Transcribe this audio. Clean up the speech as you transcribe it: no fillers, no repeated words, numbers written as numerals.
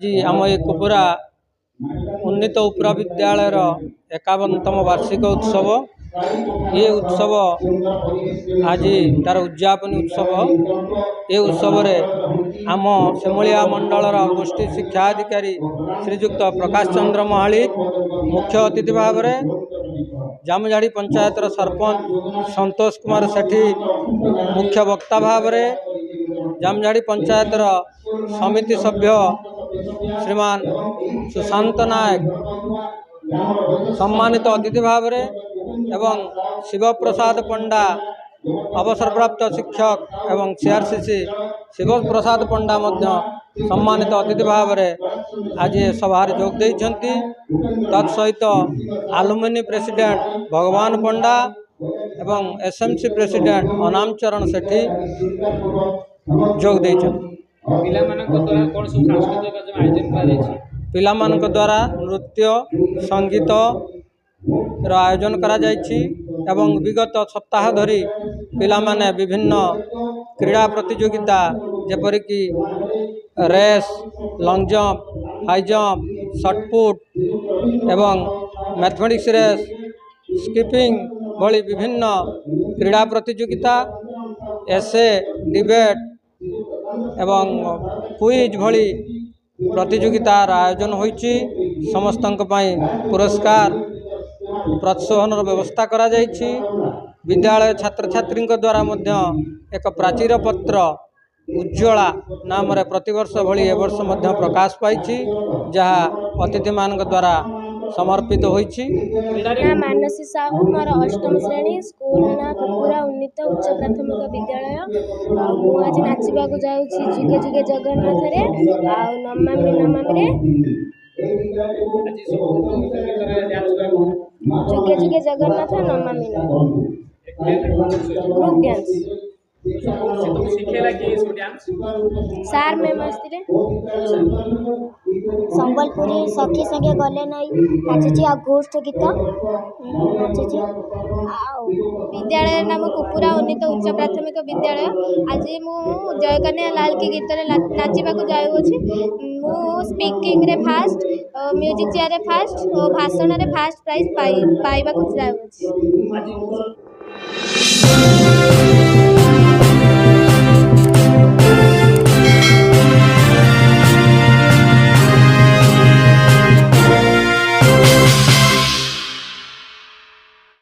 जी आम ये कुपुरा उन्नीत उपरा विद्यालय 51तम वार्षिक उत्सव। ये उत्सव आज तार उद्यापन उत्सव। ये उत्सव आम सेमुलिया मंडलर गोष्ठी शिक्षा अधिकारी श्रीजुक्त प्रकाश चंद्र महालिक मुख्य अतिथि भाव में, जामुझाड़ी पंचायतर सरपंच संतोष कुमार सेठी मुख्य वक्ता भाव में, जामुझाड़ी पंचायतर समिति सभ्य श्रीमान सुशांत नायक सम्मानित अतिथि भाव में एवं शिव प्रसाद पंडा अवसरप्राप्त शिक्षक एवं सीआरसीसी शिव प्रसाद पंडा सम्मानित अतिथि भाव में आज सभार जोग देइछंती। तत्सहित आलुमिनी प्रेसिडेंट भगवान पंडा एवं एसएमसी प्रेसिडेंट अनाम चरण सेठी जोग देइछंती। पिलामानक द्वारा नृत्य संगीत आयोजन करा जायछि एवं विगत सप्ताह धरी पिलामाने विभिन्न क्रीड़ा प्रतियोगिता जेपरिक race, long jump, high jump, shot put एवं मैथमेटिक्स रेस, स्कीपिंग भली विभिन्न क्रीड़ा प्रतियोगिता, एसे डिबेट एवं क्विज भली प्रतियोगितार आयोजन होइछि। समस्तंक पई पुरस्कार प्रोत्साहन व्यवस्था करा जाइछि। विद्यालय छात्र छात्री द्वारा मध्य एक प्राचीर पत्र उज्ज्वला नाम रे प्रतिवर्ष भली ए वर्ष मध्य प्रकाश पाइछि, जहा अतिथि मान द्वारा समर्पित होइछि। मानसी साहू मोर अष्टम श्रेणी स्कूल ना कुपुरा उन्नीत उच्च प्राथमिक विद्यालय। मु आज नाचिबा को जाउछि जुगे जुगे जगन्नाथ रे आ नमामि नमामि रे जुगे जुगे जगन्नाथ नमामि नमामि ग्रुप डांस सार मैम आसते संबलपुरी सखी संगे गले नहीं नाची आ गोष्ठ गीत नाची। विद्यालय नाम कुपुरा उन्नीत उच्च प्राथमिक विद्यालय। आज मु जयकन्या लाल की गीत नाचिबा को जाउछि। मु स्पीकिंग रे फास्ट, म्यूजिक चेयर रे फास्ट और भाषण रे फास्ट प्राइज पाइबा को जाउछि।